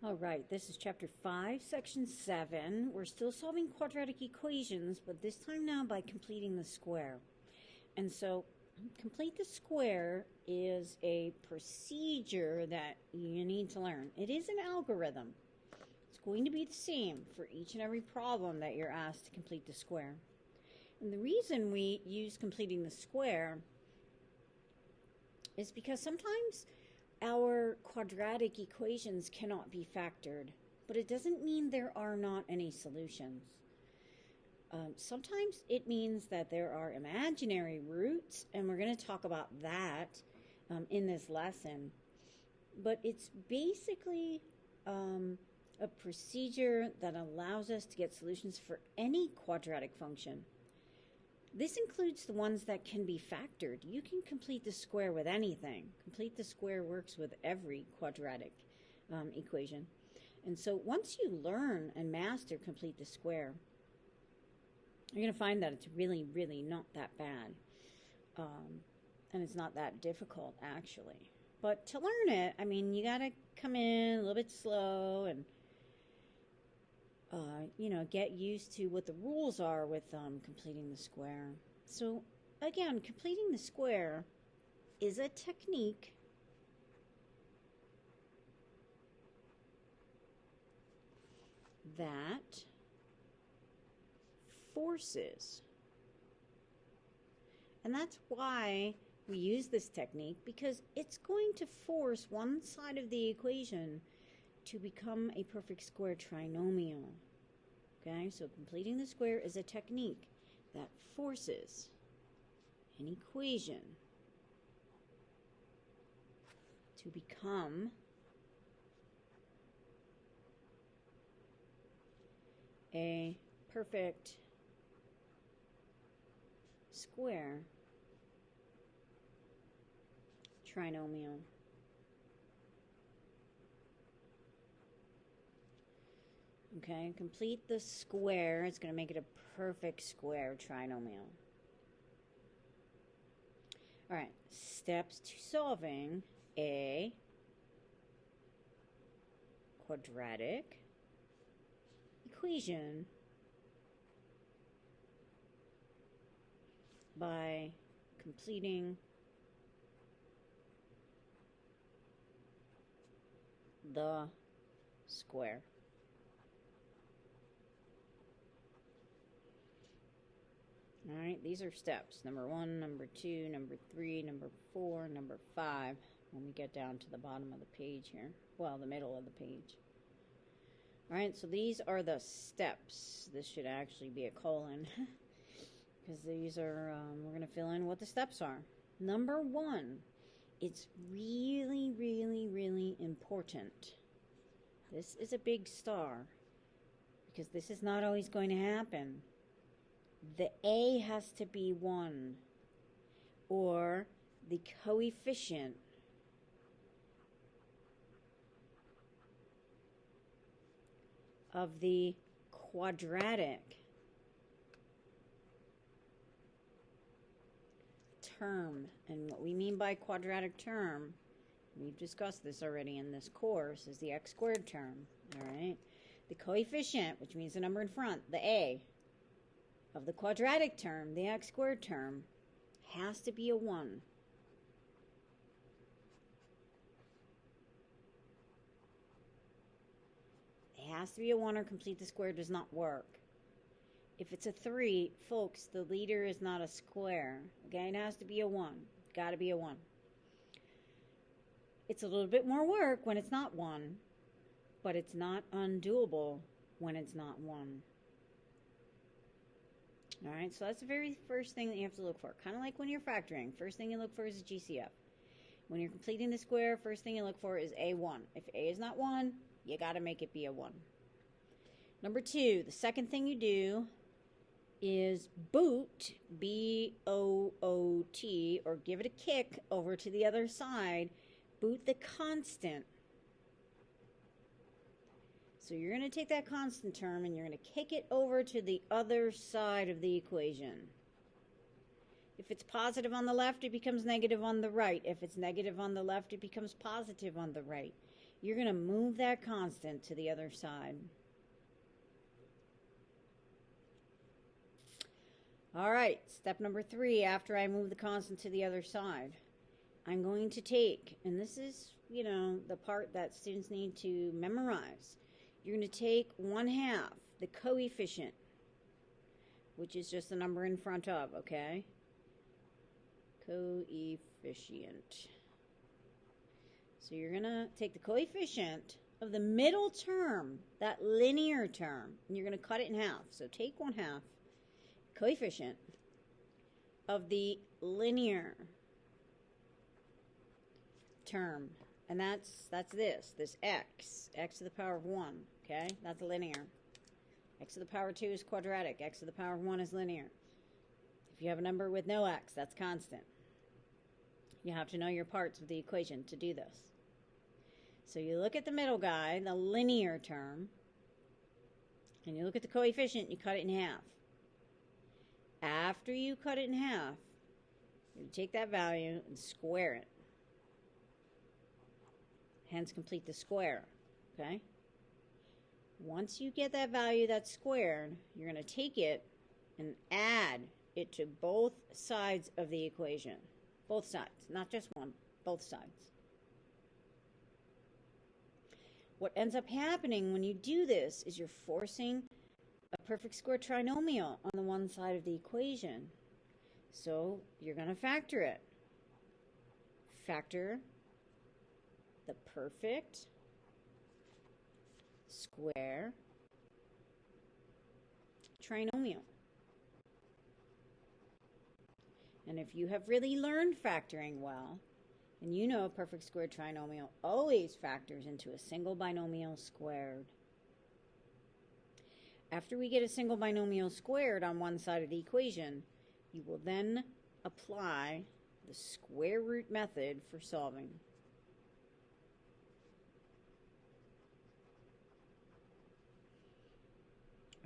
All right, this is chapter 5, section 7. We're still solving quadratic equations, but this time now by completing the square. And so, complete the square is a procedure that you need to learn. It is an algorithm. It's going to be the same for each and every problem that you're asked to complete the square. And the reason we use completing the square is because sometimes our quadratic equations cannot be factored, but it doesn't mean there are not any solutions. Sometimes it means that there are imaginary roots, and we're going to talk about that in this lesson. But it's basically a procedure that allows us to get solutions for any quadratic function. This includes the ones that can be factored. You can complete the square with anything. Complete the square works with every quadratic equation. And so once you learn and master complete the square, you're going to find that it's really, really not that bad. And it's not that difficult, actually. But to learn it, I mean, you got to come in a little bit slow and get used to what the rules are with completing the square. So, again, completing the square is a technique that forces. And that's why we use this technique, because it's going to force one side of the equation to become a perfect square trinomial. Okay, so completing the square is a technique that forces an equation to become a perfect square trinomial. Okay, complete the square. It's going to make it a perfect square trinomial. All right, steps to solving a quadratic equation by completing the square. All right, these are steps. Number 1, number 2, number 3, number 4, number 5, when we get down to the bottom of the page here. Well, the middle of the page. All right, so these are the steps. This should actually be a colon, because these are, we're going to fill in what the steps are. Number 1, it's really, really, really important. This is a big star, because this is not always going to happen. The A has to be 1, or the coefficient of the quadratic term. And what we mean by quadratic term, we've discussed this already in this course, is the x squared term. All right, the coefficient, which means the number in front, the A, of the quadratic term, the x squared term, has to be a 1. It has to be a 1 or complete the square does not work. If it's a 3, folks, the leader is not a square. Okay, it has to be a 1. Got to be a 1. It's a little bit more work when it's not 1, but it's not undoable when it's not 1. All right, so that's the very first thing that you have to look for. Kind of like when you're factoring. First thing you look for is a GCF. When you're completing the square, first thing you look for is A1. If A is not 1, you got to make it be a 1. Number 2, the second thing you do is boot, B-O-O-T, or give it a kick over to the other side. Boot the constant. So you're going to take that constant term and you're going to kick it over to the other side of the equation. If it's positive on the left, it becomes negative on the right. If it's negative on the left, it becomes positive on the right. you're going to move that constant to the other side. All right, step number 3, after I move the constant to the other side, I'm going to take, and this is, the part that students need to memorize. You're going to take 1/2, the coefficient, which is just the number in front of, okay? Coefficient. So you're going to take the coefficient of the middle term, that linear term, and you're going to cut it in half. So take 1/2 coefficient of the linear term, and that's this x to the power of 1, okay? That's linear. X to the power 2 is quadratic. X to the power of 1 is linear. If you have a number with no x, that's constant. You have to know your parts of the equation to do this. So you look at the middle guy, the linear term, and you look at the coefficient, you cut it in half. After you cut it in half, you take that value and square it. Hence, complete the square, okay? Once you get that value that's squared, you're going to take it and add it to both sides of the equation. Both sides, not just one, both sides. What ends up happening when you do this is you're forcing a perfect square trinomial on the one side of the equation. So you're going to factor it. Factor the perfect square trinomial. And if you have really learned factoring well, then you know a perfect square trinomial always factors into a single binomial squared. After we get a single binomial squared on one side of the equation, you will then apply the square root method for solving.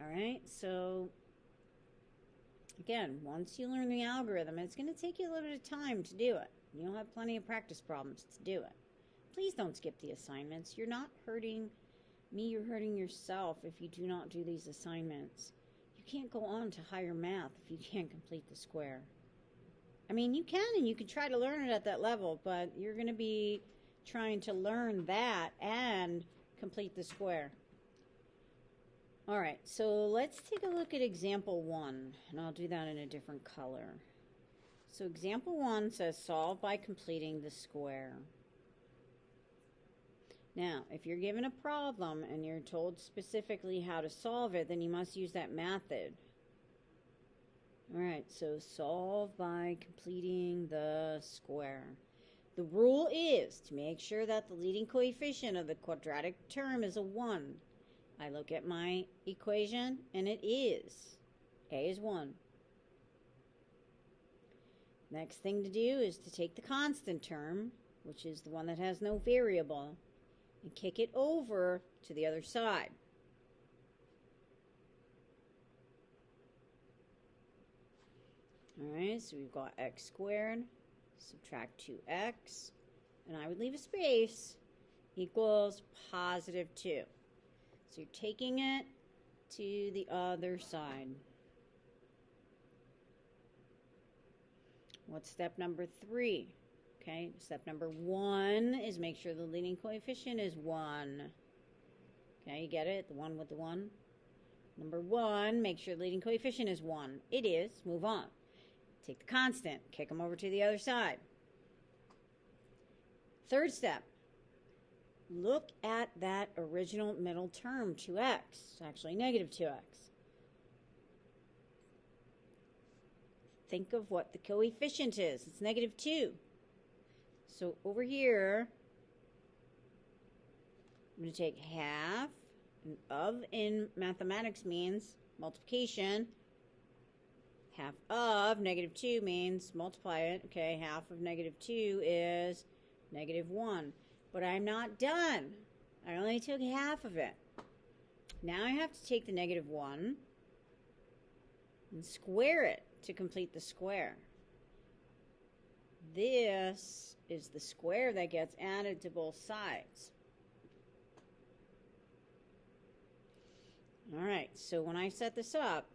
All right, so again, once you learn the algorithm, it's going to take you a little bit of time to do it. You'll have plenty of practice problems to do it. Please don't skip the assignments. You're not hurting me, you're hurting yourself if you do not do these assignments. You can't go on to higher math if you can't complete the square. I mean, you can, and you can try to learn it at that level, but you're going to be trying to learn that and complete the square. All right, so let's take a look at example 1, and I'll do that in a different color. So example 1 says solve by completing the square. Now, if you're given a problem and you're told specifically how to solve it, then you must use that method. All right, so solve by completing the square. The rule is to make sure that the leading coefficient of the quadratic term is a 1. I look at my equation, and it is. A is 1. Next thing to do is to take the constant term, which is the one that has no variable, and kick it over to the other side. All right, so we've got x squared, subtract 2x, and I would leave a space, equals positive 2. So you're taking it to the other side. What's step number 3? Okay, step number 1 is make sure the leading coefficient is 1. Okay, you get it? The 1 with the 1. Number 1, make sure the leading coefficient is 1. It is. Move on. Take the constant. Kick them over to the other side. Third step. Look at that original middle term, 2x. It's actually negative 2x. Think of what the coefficient is. It's negative 2. So over here, I'm going to take half, and of in mathematics means multiplication. Half of negative 2 means multiply it. Okay, half of negative 2 is negative 1. But I'm not done. I only took half of it. Now I have to take the negative 1 and square it to complete the square. This is the square that gets added to both sides. All right, so when I set this up,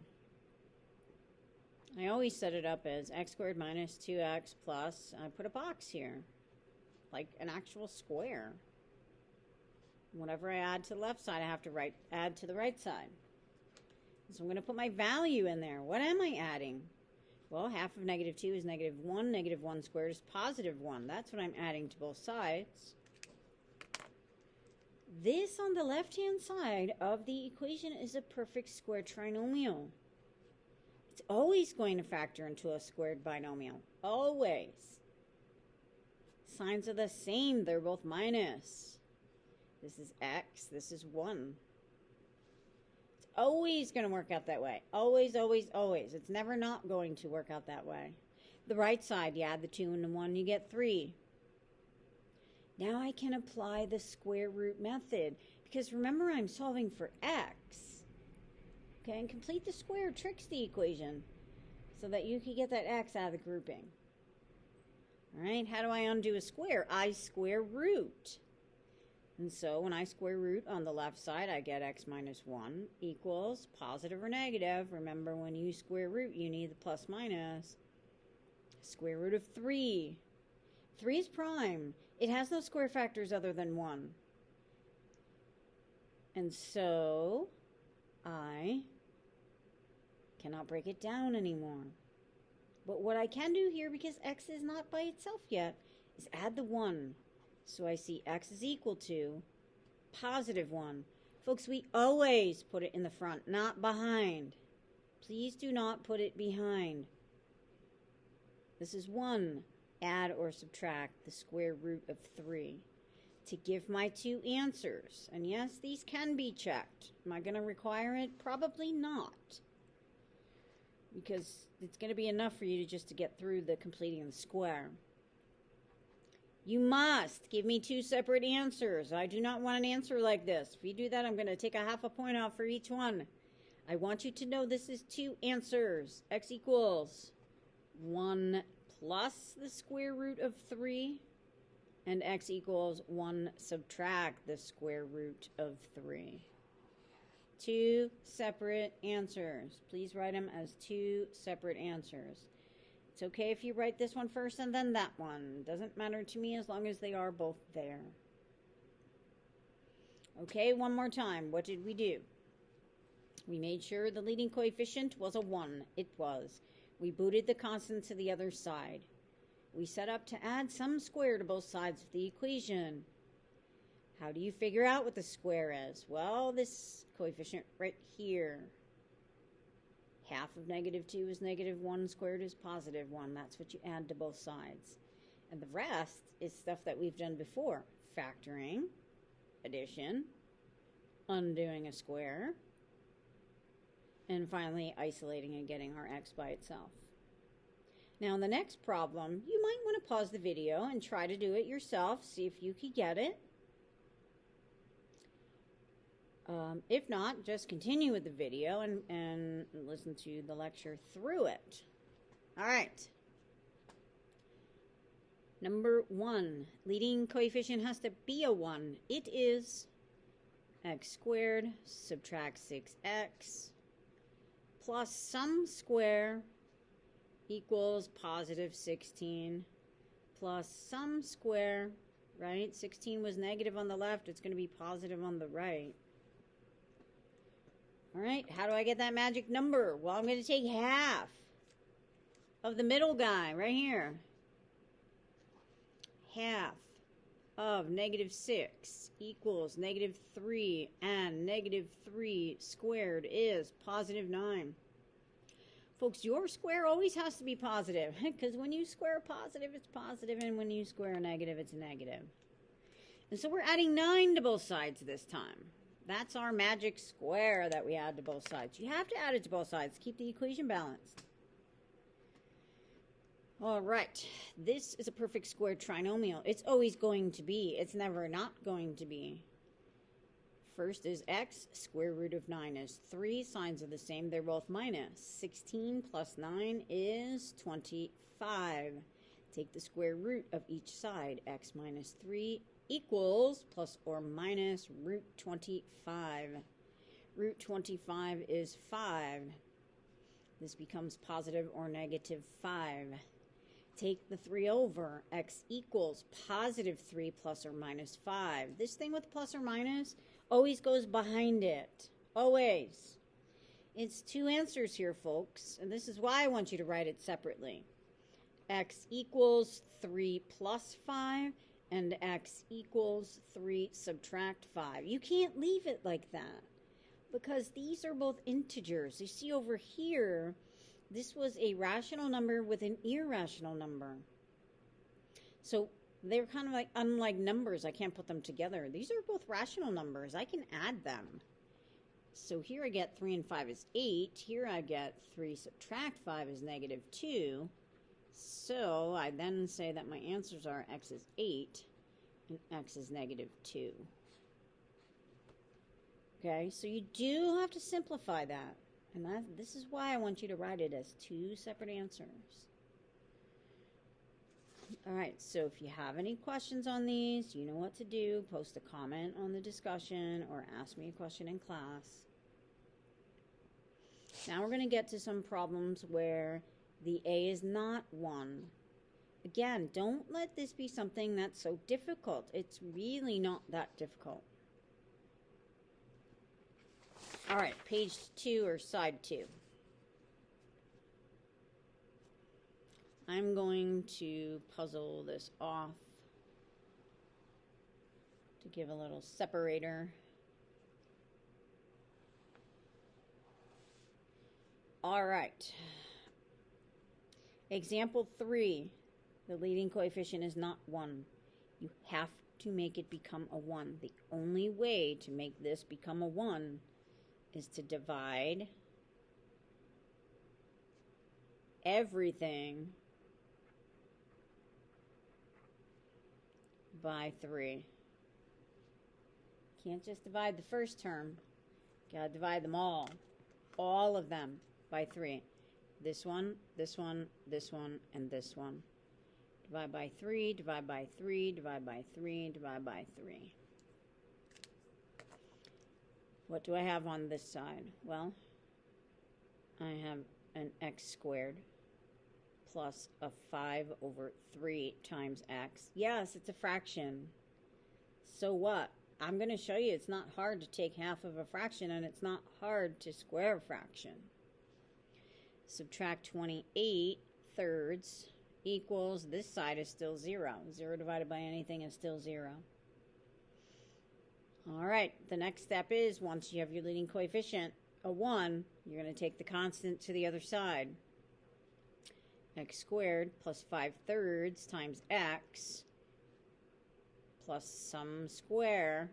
I always set it up as x squared minus 2x plus, I put a box here, like an actual square. Whenever I add to the left side, I have to add to the right side. So I'm going to put my value in there. What am I adding? Well, half of negative 2 is negative 1. Negative 1 squared is positive 1. That's what I'm adding to both sides. This on the left-hand side of the equation is a perfect square trinomial. It's always going to factor into a squared binomial. Always. Signs are the same. They're both minus. This is x. This is 1. It's always going to work out that way. Always, always, always. It's never not going to work out that way. The right side, you add the 2 and the 1, you get 3. Now I can apply the square root method. Because remember, I'm solving for x. Okay, and complete the square tricks the equation so that you can get that x out of the grouping. All right, how do I undo a square? I square root. And so when I square root on the left side, I get x minus 1 equals positive or negative. Remember, when you square root, you need the plus minus. Square root of 3. 3 is prime. It has no square factors other than 1. And so I cannot break it down anymore. But what I can do here, because x is not by itself yet, is add the 1. So I see x is equal to positive 1. Folks, we always put it in the front, not behind. Please do not put it behind. This is 1. Add or subtract the square root of 3 to give my 2 answers. And yes, these can be checked. Am I going to require it? Probably not. Because it's going to be enough for you to get through the completing the square. You must give me 2 separate answers. I do not want an answer like this. If you do that, I'm going to take a half a point off for each one. I want you to know this is 2 answers. X equals 1 plus the square root of 3, and x equals 1 subtract the square root of 3. 2 separate answers. Please write them as 2 separate answers. It's okay if you write this one first and then that one. Doesn't matter to me as long as they are both there. Okay, one more time. What did we do? We made sure the leading coefficient was a 1. It was. We booted the constant to the other side. We set up to add some square to both sides of the equation. How do you figure out what the square is? Well, this coefficient right here. Half of negative 2 is negative 1 squared is positive 1. That's what you add to both sides. And the rest is stuff that we've done before. Factoring, addition, undoing a square, and finally isolating and getting our x by itself. Now in the next problem, you might want to pause the video and try to do it yourself. See if you can get it. If not, just continue with the video and listen to the lecture through it. All right. Number 1, leading coefficient has to be a 1. It is x squared, subtract 6x, plus some square equals positive 16, plus some square, right? 16 was negative on the left. It's going to be positive on the right. All right, how do I get that magic number? Well, I'm going to take half of the middle guy right here. Half of negative 6 equals negative 3, and negative 3 squared is positive 9. Folks, your square always has to be positive, because when you square a positive, it's positive, and when you square a negative, it's negative. And so we're adding 9 to both sides this time. That's our magic square that we add to both sides. You have to add it to both sides to keep the equation balanced. All right, this is a perfect square trinomial. It's always going to be. It's never not going to be. First is x. Square root of 9 is 3. Signs are the same. They're both minus. 16 plus 9 is 25. Take the square root of each side. X minus 3 equals plus or minus root 25. Root 25 is 5. This becomes positive or negative 5. Take the 3 over. X equals positive 3 plus or minus 5. This thing with plus or minus always goes behind it. Always. It's 2 answers here, folks. And this is why I want you to write it separately. X equals 3 plus 5. And x equals 3 subtract 5. You can't leave it like that, because these are both integers. You see over here, this was a rational number with an irrational number. So they're kind of like unlike numbers. I can't put them together. These are both rational numbers. I can add them. So here I get 3 and 5 is 8. Here I get 3 subtract 5 is negative 2. So I then say that my answers are x is 8 and x is negative 2. Okay, so you do have to simplify that. And this is why I want you to write it as 2 separate answers. All right, so if you have any questions on these, you know what to do. Post a comment on the discussion or ask me a question in class. Now we're going to get to some problems where the A is not 1. Again, don't let this be something that's so difficult. It's really not that difficult. All right, page 2 or side 2. I'm going to puzzle this off to give a little separator. All right. Example 3, the leading coefficient is not 1. You have to make it become a 1. The only way to make this become a 1 is to divide everything by 3. Can't just divide the first term. Gotta divide them all of them by 3. This one, this one, this one, and this one. Divide by 3, divide by 3, divide by 3, divide by 3. What do I have on this side? Well, I have an x squared plus a 5 over 3 times x. Yes, it's a fraction. So what? I'm going to show you it's not hard to take half of a fraction, and it's not hard to square a fraction. Subtract 28 thirds equals, this side is still 0. 0 divided by anything is still 0. All right, the next step is, once you have your leading coefficient, a 1, you're going to take the constant to the other side. X squared plus 5 thirds times x plus some square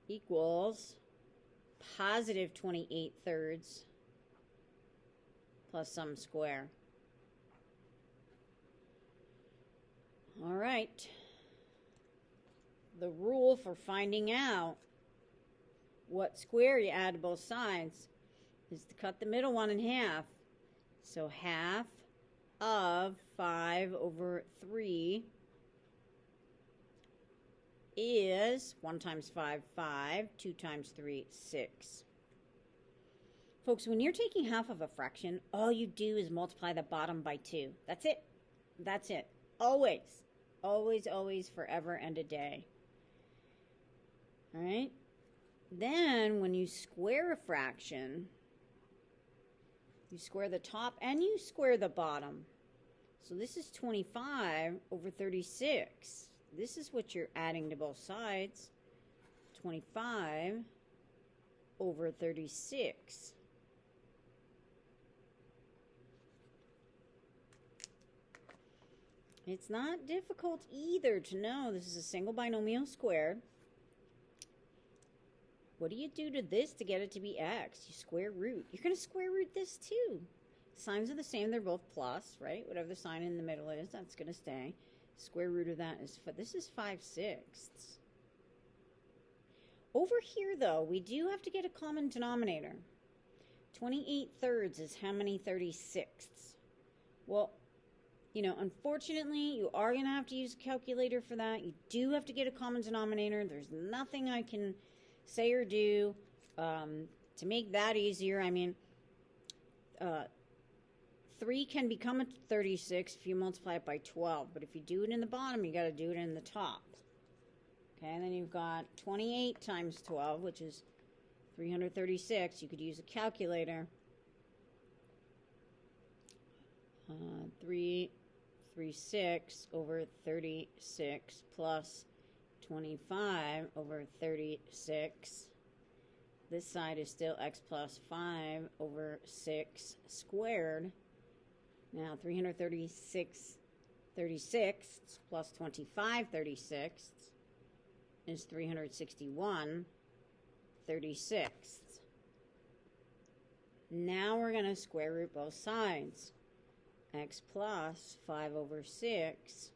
equals positive 28 thirds plus some square. All right. The rule for finding out what square you add to both sides is to cut the middle one in half. So half of 5 over 3 is 1 times 5, 5, 2 times 3, 6. Folks, when you're taking half of a fraction, all you do is multiply the bottom by 2. That's it. That's it. Always. Always, always, forever and a day. All right? Then, when you square a fraction, you square the top and you square the bottom. So this is 25 over 36. This is what you're adding to both sides. 25 over 36. It's not difficult either to know this is a single binomial squared. What do you do to this to get it to be x? You square root. You're going to square root this too. Signs are the same. They're both plus, right? Whatever the sign in the middle is, that's going to stay. Square root of that is, this is 5/6. Over here, though, we do have to get a common denominator. 28 thirds is how many 36ths? Well, you know, unfortunately, you are going to have to use a calculator for that. You do have to get a common denominator. There's nothing I can say or do To make that easier, I mean, 3 can become a 36 if you multiply it by 12. But if you do it in the bottom, you got to do it in the top. Okay, and then you've got 28 times 12, which is 336. You could use a calculator. 336 over 36 plus 25 over 36. This side is still x plus 5 over 6 squared. Now 336 36 plus 25 36 is 361 36. Now we're going to square root both sides. X plus 5 over 6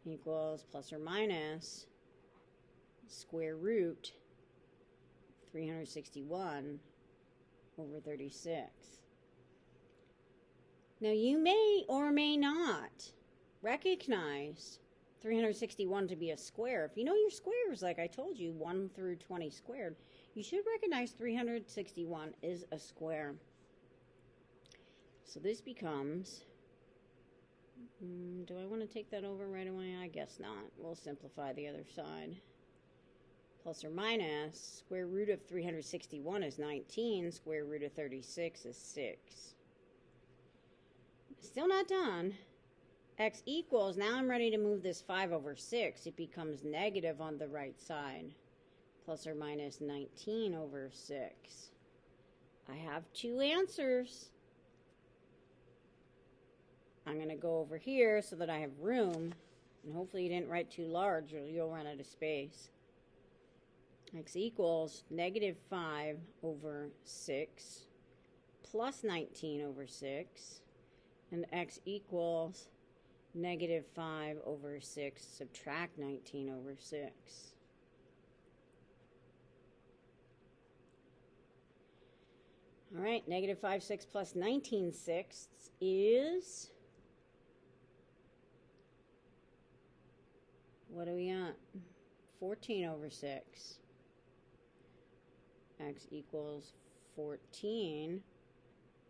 equals plus or minus square root 361 over 36. Now you may or may not recognize 361 to be a square. If you know your squares, like I told you, 1 through 20 squared, you should recognize 361 is a square. So this becomes, do I want to take that over right away? I guess not. We'll simplify the other side. Plus or minus, square root of 361 is 19. Square root of 36 is 6. Still not done. X equals, now I'm ready to move this 5 over 6. It becomes negative on the right side. Plus or minus 19 over 6. I have 2 answers. I'm going to go over here so that I have room. And hopefully you didn't write too large or you'll run out of space. X equals negative 5 over 6 plus 19 over 6. And x equals negative 5 over 6 subtract 19 over 6. All right, negative 5 6 plus 19 sixths is, what do we got? 14 over 6. X equals 14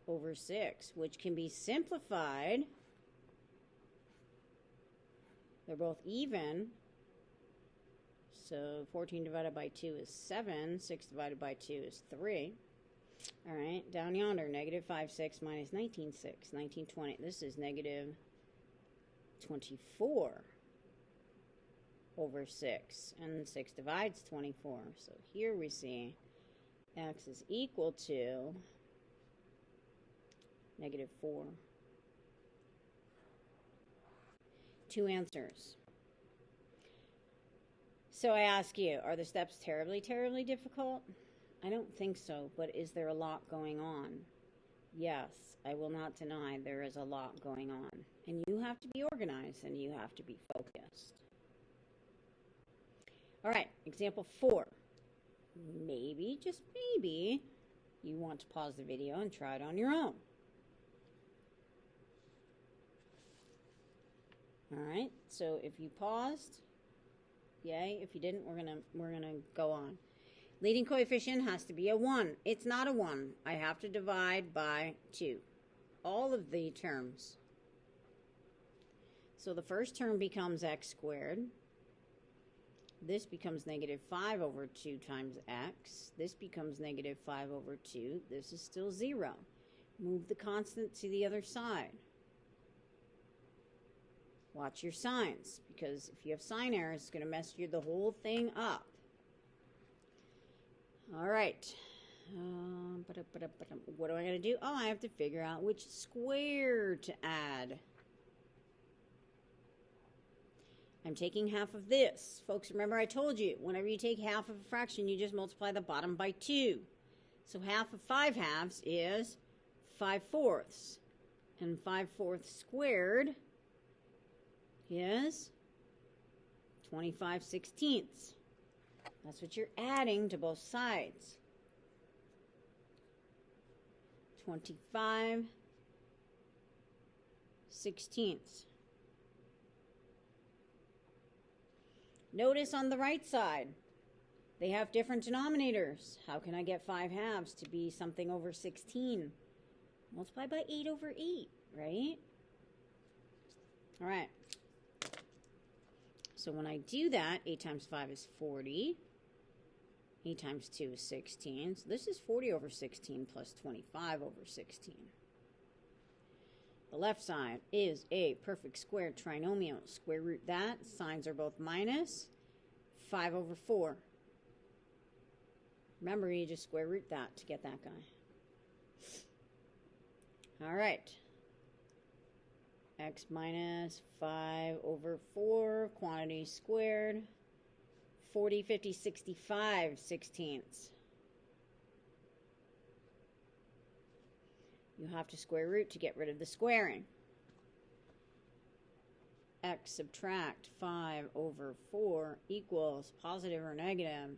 over 6, which can be simplified. They're both even. So 14 divided by 2 is 7. 6 divided by 2 is 3. All right, down yonder, negative 5 6 minus 19 6. 19 20. This is negative 24 over 6. And 6 divides 24. So here we see x is equal to negative 4. 2 answers. So I ask you, are the steps terribly, terribly difficult? I don't think so, but is there a lot going on? Yes, I will not deny there is a lot going on. And you have to be organized and you have to be focused. All right, example 4. Maybe, just maybe, you want to pause the video and try it on your own. All right, so if you paused, yay. If you didn't, we're gonna go on. Leading coefficient has to be a 1. It's not a 1. I have to divide by 2. All of the terms. So the first term becomes x squared. This becomes negative 5 over 2 times x. This becomes negative 5 over 2. This is still 0. Move the constant to the other side. Watch your signs, because if you have sign errors, it's going to mess the whole thing up. All right. What do I got to do? Oh, I have to figure out which square to add. I'm taking half of this. Folks, remember I told you, whenever you take half of a fraction, you just multiply the bottom by 2. So half of 5 halves is 5 fourths. And 5 fourths squared is 25 sixteenths. That's what you're adding to both sides. 25 sixteenths. Notice on the right side, They have different denominators. How can I get 5/2 to be something over 16? Multiply by 8 over 8, right? All right. So when I do that, 8 times 5 is 40. 8 times 2 is 16. So this is 40 over 16 plus 25 over 16. The left side is a perfect square trinomial. Square root that. Signs are both minus. 5 over 4. Remember, you just square root that to get that guy. All right. X minus 5 over 4, quantity squared. 40, 50, 65 sixteenths. You have to square root to get rid of the squaring. X subtract 5 over 4 equals positive or negative.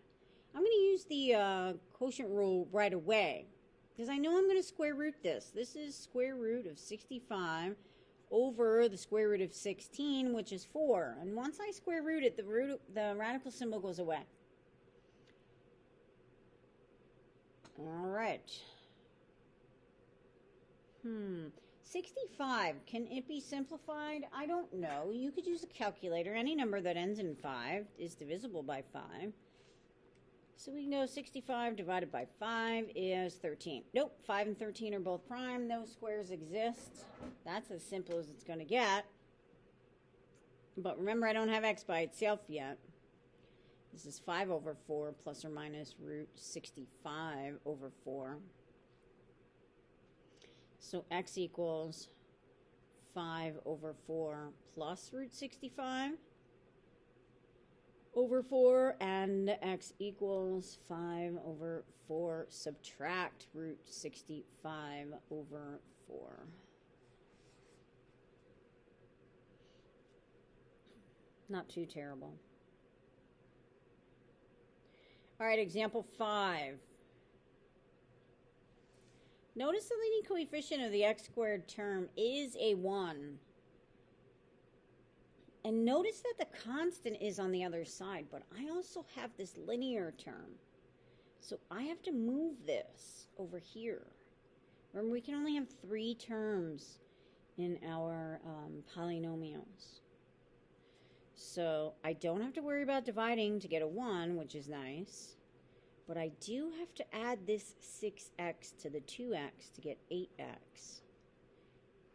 I'm going to use the quotient rule right away because I know I'm going to square root this. This is square root of 65 over the square root of 16, which is 4. And once I square root it, the radical symbol goes away. All right. 65, can it be simplified? I don't know. You could use a calculator. Any number that ends in 5 is divisible by 5. So we can go 65 divided by 5 is 13. Nope, 5 and 13 are both prime. No squares exist. That's as simple as it's going to get. But remember, I don't have x by itself yet. This is 5 over 4 plus or minus root 65 over 4. So x equals 5 over 4 plus root 65 over 4, and x equals 5 over 4 subtract root 65 over 4. Not too terrible. All right, example 5. Notice the leading coefficient of the x squared term is a 1. And notice that the constant is on the other side, but I also have this linear term. So I have to move this over here. Remember, we can only have 3 terms in our polynomials. So I don't have to worry about dividing to get a 1, which is nice. But I do have to add this 6x to the 2x to get 8x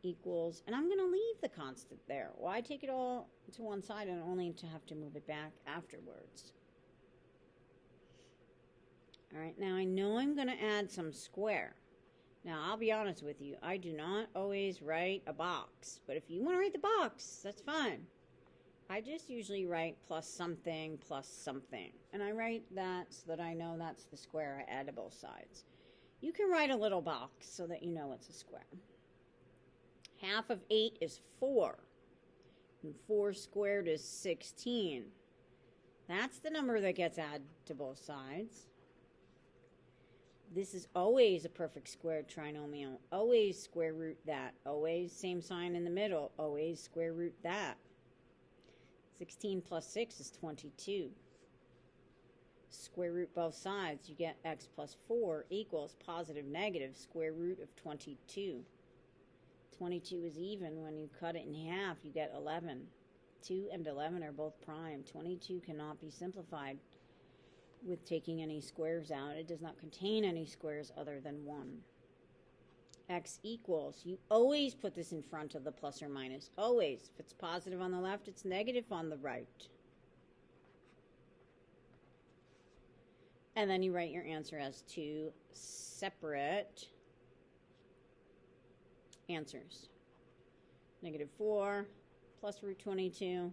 equals, and I'm going to leave the constant there. Why take it all to one side and only to have to move it back afterwards? All right, now I know I'm going to add some square. Now, I'll be honest with you, I do not always write a box, but if you want to write the box, that's fine. I just usually write plus something, and I write that so that I know that's the square I add to both sides. You can write a little box so that you know it's a square. Half of 8 is 4, and 4 squared is 16. That's the number that gets added to both sides. This is always a perfect square trinomial. Always square root that. Always same sign in the middle. Always square root that. 16 plus 6 is 22. Square root both sides. You get x plus 4 equals positive negative square root of 22. 22 is even. When you cut it in half, you get 11. 2 and 11 are both prime. 22 cannot be simplified with taking any squares out. It does not contain any squares other than 1. X equals, you always put this in front of the plus or minus. Always. If it's positive on the left, it's negative on the right. And then you write your answer as 2 separate answers. Negative 4 plus root 22.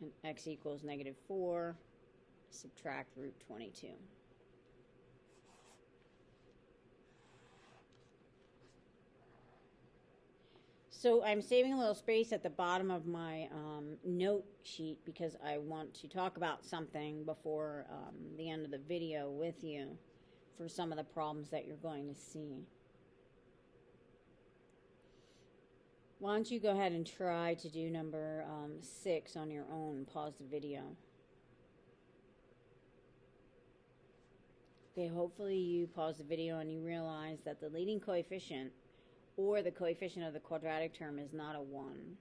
And x equals negative 4 subtract root 22. So I'm saving a little space at the bottom of my note sheet because I want to talk about something before the end of the video with you for some of the problems that you're going to see. Why don't you go ahead and try to do number 6 on your own. Pause the video. Okay, hopefully you pause the video and you realize that the leading coefficient or the coefficient of the quadratic term is not a 1.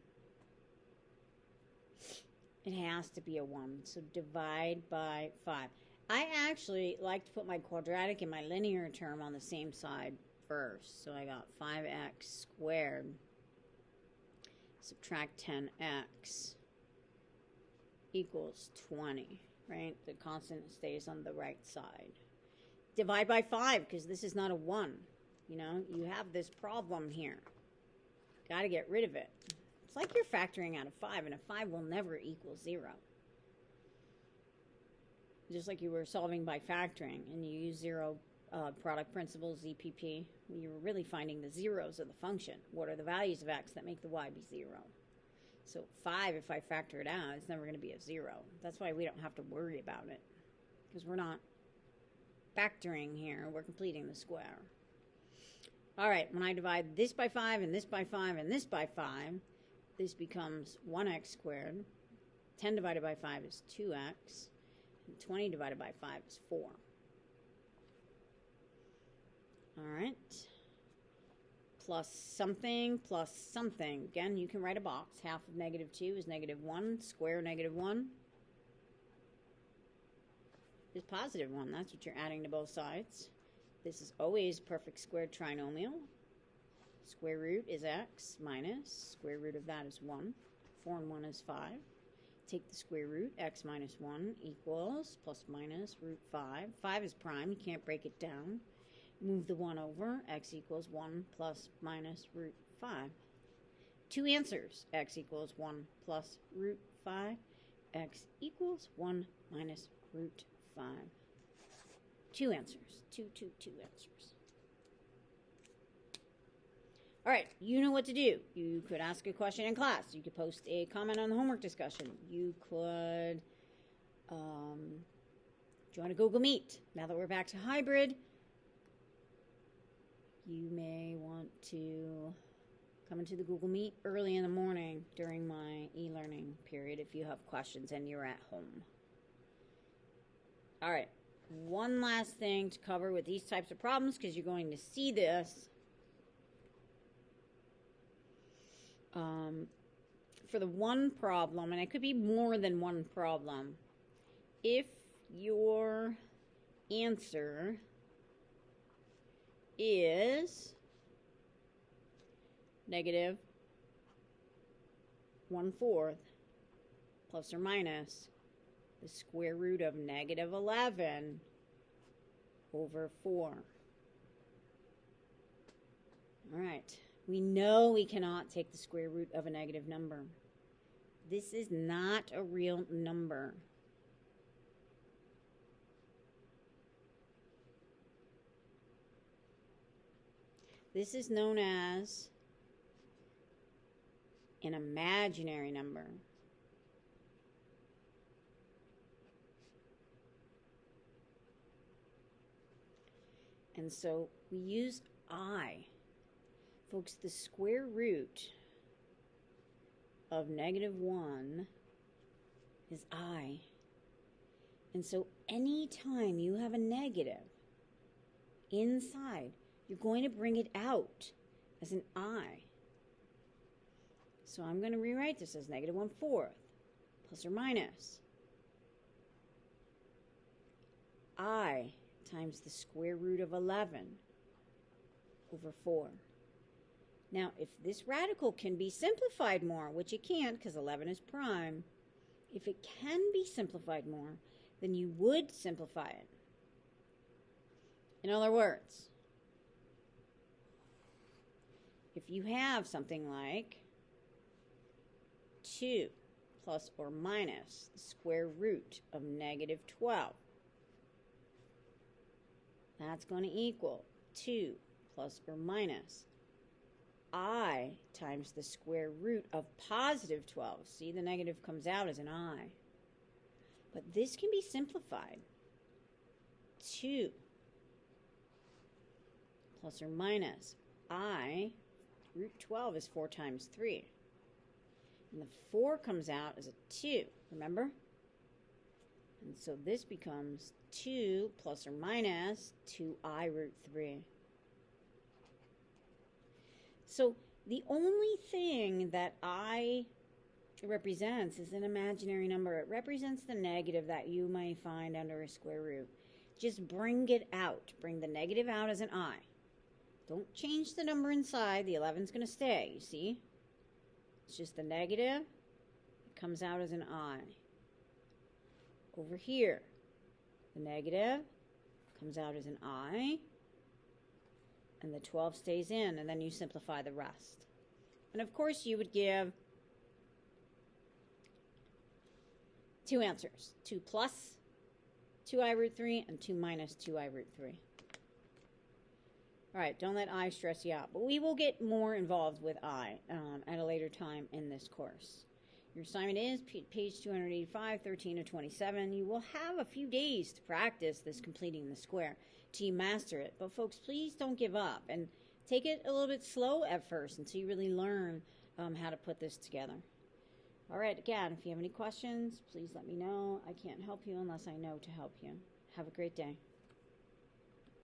It has to be a 1. So divide by 5. I actually like to put my quadratic and my linear term on the same side first. So I got 5x squared. Subtract 10x equals 20, right? The constant stays on the right side. Divide by 5, because this is not a 1. You know, you have this problem here. Got to get rid of it. It's like you're factoring out a 5, and a 5 will never equal 0. Just like you were solving by factoring, and you use zero product principle, ZPP, you were really finding the zeros of the function. What are the values of x that make the y be 0? So 5, if I factor it out, it's never going to be a 0. That's why we don't have to worry about it, because we're not factoring here. We're completing the square. All right, when I divide this by 5 and this by 5 and this by 5, this becomes 1x squared. 10 divided by 5 is 2x. And 20 divided by 5 is 4. All right. Plus something, plus something. Again, you can write a box. Half of negative 2 is negative 1. Square negative 1 is positive 1. That's what you're adding to both sides. This is always perfect squared trinomial. Square root is x minus. Square root of that is 1. 4 and 1 is 5. Take the square root. X minus 1 equals plus minus root 5. 5 is prime. You can't break it down. Move the 1 over. X equals 1 plus minus root 5. Two answers. X equals 1 plus root 5. X equals 1 minus root 5. Two answers. Two answers. All right, you know what to do. You could ask a question in class. You could post a comment on the homework discussion. You could join a Google Meet. Now that we're back to hybrid, you may want to come into the Google Meet early in the morning during my e-learning period if you have questions and you're at home. All right, one last thing to cover with these types of problems, because you're going to see this. For the one problem, and it could be more than one problem, if your answer is negative 1/4 plus or minus the square root of negative 11 over 4. All right. We know we cannot take the square root of a negative number. This is not a real number. This is known as an imaginary number. And so we use I. Folks, the square root of negative 1 is I. And so anytime you have a negative inside, you're going to bring it out as an I. So I'm going to rewrite this as negative 1/4 plus or minus I times the square root of 11 over 4. Now, if this radical can be simplified more, which it can't because 11 is prime, if it can be simplified more, then you would simplify it. In other words, if you have something like 2 plus or minus the square root of negative 12, that's going to equal 2 plus or minus I times the square root of positive 12. See, the negative comes out as an I. But this can be simplified. 2 plus or minus I, root 12 is 4 times 3. And the 4 comes out as a 2, remember? And so this becomes 2 plus or minus 2I root 3. So the only thing that I represents is an imaginary number. It represents the negative that you may find under a square root. Just bring it out. Bring the negative out as an I. Don't change the number inside. The 11 is going to stay, you see? It's just the negative. It comes out as an I. Over here, the negative comes out as an I. And the 12 stays in, and then you simplify the rest. And of course, you would give two answers. 2 plus 2I root 3 and 2 minus 2I root 3. All right, don't let I stress you out. But we will get more involved with I at a later time in this course. Your assignment is page 285, 13 to 27. You will have a few days to practice this completing the square till you master it. But folks, please don't give up and take it a little bit slow at first until you really learn how to put this together. All right, again, if you have any questions, please let me know. I can't help you unless I know to help you. Have a great day.